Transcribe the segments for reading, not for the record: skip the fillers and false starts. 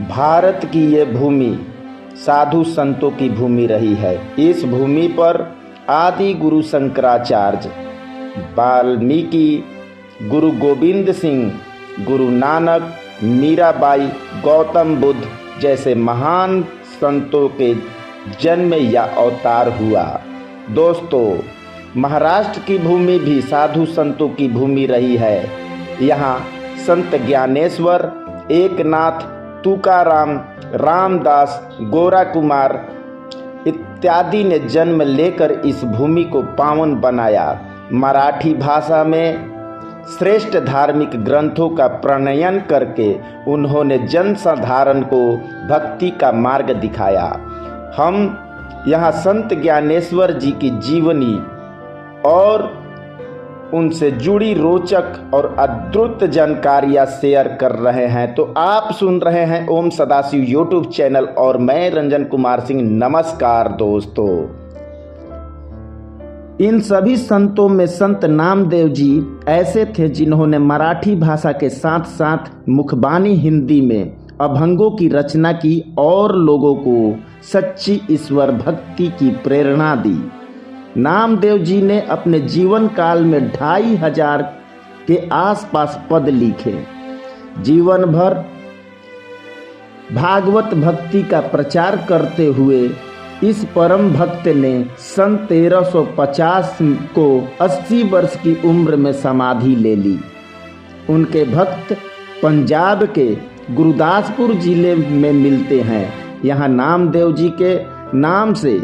भारत की ये भूमि साधु संतों की भूमि रही है। इस भूमि पर आदि गुरु शंकराचार्य, वाल्मीकि, गुरु गोविंद सिंह, गुरु नानक, मीराबाई, गौतम बुद्ध जैसे महान संतों के जन्म या अवतार हुआ। दोस्तों, महाराष्ट्र की भूमि भी साधु संतों की भूमि रही है। यहाँ संत ज्ञानेश्वर, एकनाथ, तुकाराम, रामदास, गोरा कुमार इत्यादि ने जन्म लेकर इस भूमि को पावन बनाया। मराठी भाषा में श्रेष्ठ धार्मिक ग्रंथों का प्रणयन करके उन्होंने जनसाधारण को भक्ति का मार्ग दिखाया। हम यहाँ संत ज्ञानेश्वर जी की जीवनी और उनसे जुड़ी रोचक और अद्भुत जानकारियाँ शेयर कर रहे हैं। तो आप सुन रहे हैं ओम सदाशिव यूट्यूब चैनल और मैं रंजन कुमार सिंह। नमस्कार दोस्तों। इन सभी संतों में संत नामदेव जी ऐसे थे जिन्होंने मराठी भाषा के साथ साथ मुखबानी हिंदी में अभंगों की रचना की और लोगों को सच्ची ईश्वर भक्ति की प्रेरणा दी। नामदेव जी ने अपने जीवन काल में 2500 के आसपास पद लिखे। जीवन भर भागवत भक्ति का प्रचार करते हुए इस परम भक्त ने सन 1350 को 80 वर्ष की उम्र में समाधि ले ली। उनके भक्त पंजाब के गुरदासपुर जिले में मिलते हैं। यहाँ नामदेव जी के नाम से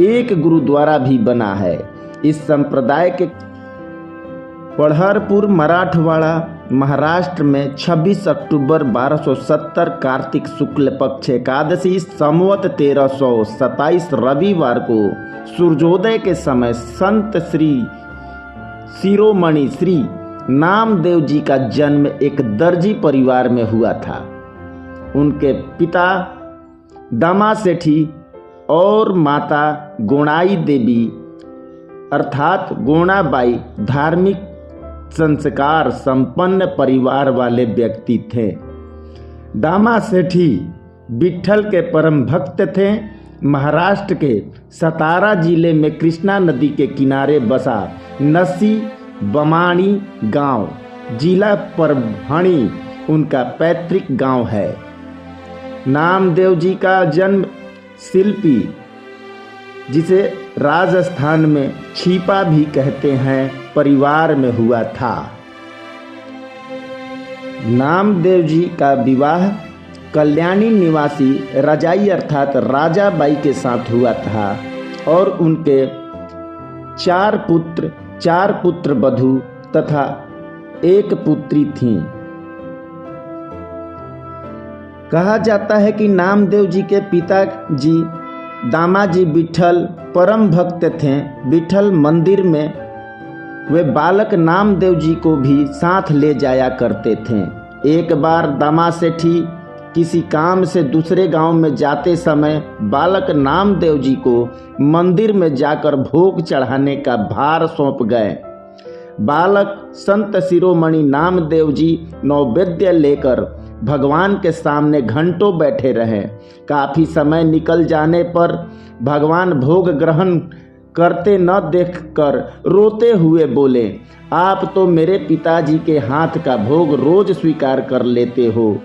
एक गुरुद्वारा भी बना है। इस संप्रदाय के पढ़रपुर मराठवाड़ा महाराष्ट्र में 26 अक्टूबर 1270 कार्तिक शुक्ल पक्ष एकादशी संवत 1327 रविवार को सूर्योदय के समय संत श्री शिरोमणि श्री नामदेव जी का जन्म एक दर्जी परिवार में हुआ था। उनके पिता दामा सेठी और माता गोणाई देवी अर्थात गोणाबाई धार्मिक संस्कार संपन्न परिवार वाले व्यक्ति थे। दामा सेठी विट्ठल के परम भक्त थे। महाराष्ट्र के सतारा जिले में कृष्णा नदी के किनारे बसा नसी बमाणी गांव, जिला परभणी उनका पैतृक गांव है। नामदेव जी का जन्म शिल्पी, जिसे राजस्थान में छिपा भी कहते हैं, परिवार में हुआ था। नामदेव जी का विवाह कल्याणी निवासी रजाई अर्थात राजाबाई के साथ हुआ था और उनके 4 पुत्र वधू तथा 1 पुत्री थी। कहा जाता है कि नामदेव जी के पिताजी दामाजी विट्ठल परम भक्त थे। विट्ठल मंदिर में वे बालक नामदेव जी को भी साथ ले जाया करते थे। एक बार दामा सेठी किसी काम से दूसरे गांव में जाते समय बालक नामदेव जी को मंदिर में जाकर भोग चढ़ाने का भार सौंप गए। बालक संत शिरोमणि नामदेव जी नैवेद्य लेकर भगवान के सामने घंटों बैठे रहे। काफी समय निकल जाने पर भगवान भोग ग्रहण करते न देखकर रोते हुए बोले, आप तो मेरे पिताजी के हाथ का भोग रोज स्वीकार कर लेते हो,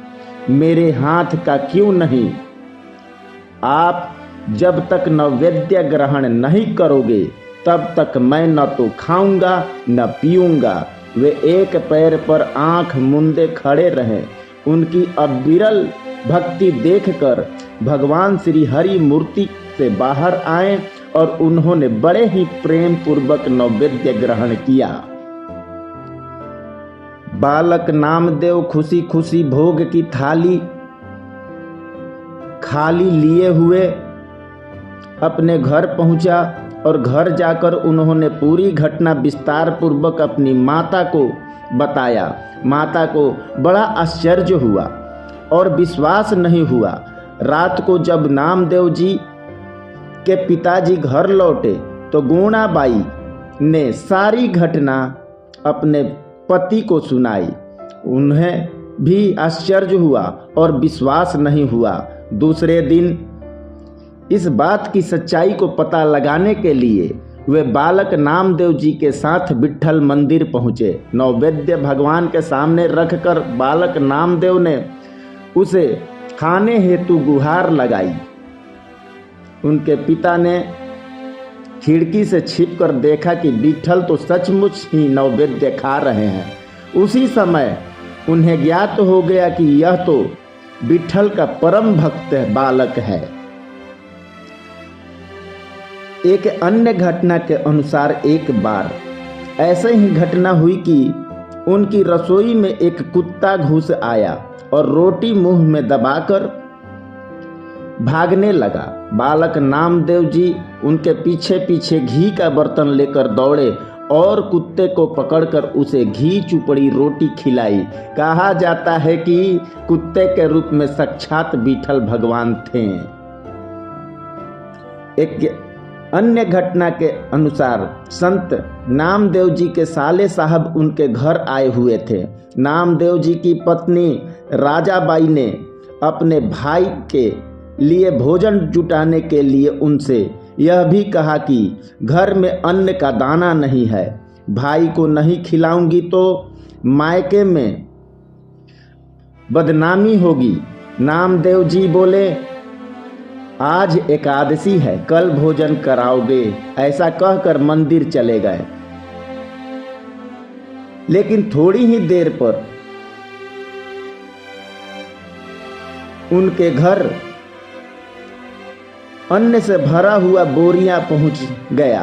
मेरे हाथ का क्यों नहीं? आप जब तक नैवेद्य ग्रहण नहीं करोगे तब तक मैं न तो खाऊंगा न पीऊंगा। वे एक पैर पर आंख मूंदे खड़े रहे। उनकी अविरल भक्ति देखकर भगवान श्री हरि मूर्ति से बाहर आए और उन्होंने बड़े ही प्रेम पूर्वक नैवेद्य ग्रहण किया। बालक नामदेव खुशी खुशी भोग की थाली खाली लिए हुए अपने घर पहुंचा और घर जाकर उन्होंने पूरी घटना विस्तार पूर्वक अपनी माता को बताया। माता को बड़ा आश्चर्य हुआ और विश्वास नहीं हुआ। रात को जब नामदेव जी के पिताजी घर लौटे तो गोणाबाई ने सारी घटना अपने पति को सुनाई। उन्हें भी आश्चर्य हुआ और विश्वास नहीं हुआ। दूसरे दिन इस बात की सच्चाई को पता लगाने के लिए वे बालक नामदेव जी के साथ विट्ठल मंदिर पहुँचे। नैवेद्य भगवान के सामने रखकर बालक नामदेव ने उसे खाने हेतु गुहार लगाई। उनके पिता ने खिड़की से छिपकर देखा कि विट्ठल तो सचमुच ही नैवेद्य खा रहे हैं। उसी समय उन्हें ज्ञात हो गया कि यह तो विट्ठल का परम भक्त बालक है। एक अन्य घटना के अनुसार एक बार ऐसे ही घटना हुई कि उनकी रसोई में एक कुत्ता घुस आया और रोटी मुंह में दबाकर भागने लगा। बालक नामदेव जी उनके पीछे पीछे घी का बर्तन लेकर दौड़े और कुत्ते को पकड़कर उसे घी चुपड़ी रोटी खिलाई। कहा जाता है कि कुत्ते के रूप में साक्षात विट्ठल भगवान थे। एक अन्य घटना के अनुसार संत नामदेव जी के साले साहब उनके घर आए हुए थे। नामदेव जी की पत्नी राजाबाई ने अपने भाई के लिए भोजन जुटाने के लिए उनसे यह भी कहा कि घर में अन्न का दाना नहीं है, भाई को नहीं खिलाऊंगी तो मायके में बदनामी होगी। नामदेव जी बोले, आज एकादशी है, कल भोजन कराओगे। ऐसा कहकर मंदिर चले गए। लेकिन थोड़ी ही देर पर उनके घर अन्न से भरा हुआ बोरियां पहुंच गया।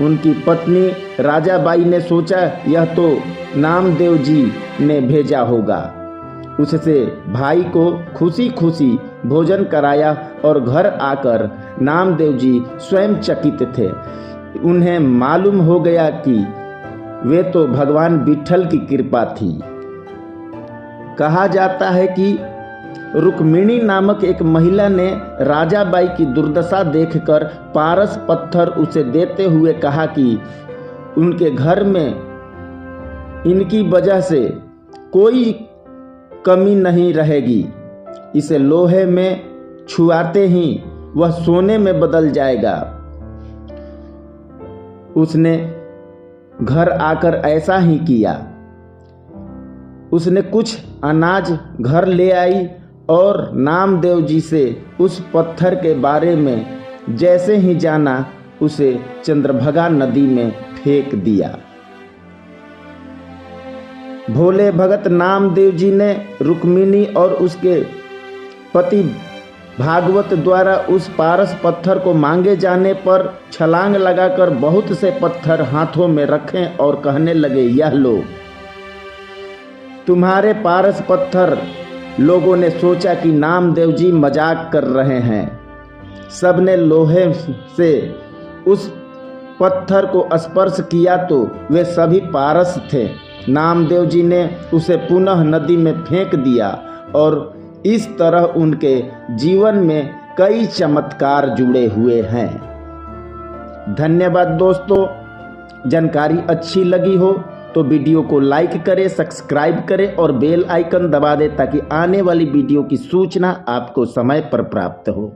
उनकी पत्नी राजाबाई ने सोचा यह तो नामदेव जी ने भेजा होगा। उससे भाई को खुशी खुशी भोजन कराया और घर आकर नामदेव जी स्वयं चकित थे। उन्हें मालूम हो गया कि वे तो भगवान विट्ठल की कृपा थी। कहा जाता है कि रुक्मिणी नामक एक महिला ने राजाबाई की दुर्दशा देखकर पारस पत्थर उसे देते हुए कहा कि उनके घर में इनकी वजह से कोई कमी नहीं रहेगी। इसे लोहे में छुआते ही वह सोने में बदल जाएगा। उसने घर आकर ऐसा ही किया। उसने कुछ अनाज घर ले आई और नामदेव जी से उस पत्थर के बारे में जैसे ही जाना उसे चंद्रभागा नदी में फेंक दिया। भोले भगत नामदेव जी ने रुक्मिणी और उसके पति भागवत द्वारा उस पारस पत्थर को मांगे जाने पर छलांग लगाकर बहुत से पत्थर हाथों में रखे और कहने लगे, यह लो तुम्हारे पारस पत्थर। लोगों ने सोचा कि नामदेव जी मजाक कर रहे हैं। सबने लोहे से उस पत्थर को स्पर्श किया तो वे सभी पारस थे। नामदेव जी ने उसे पुनः नदी में फेंक दिया और इस तरह उनके जीवन में कई चमत्कार जुड़े हुए हैं। धन्यवाद दोस्तों। जानकारी अच्छी लगी हो तो वीडियो को लाइक करें, सब्सक्राइब करें और बेल आइकन दबा दें ताकि आने वाली वीडियो की सूचना आपको समय पर प्राप्त हो।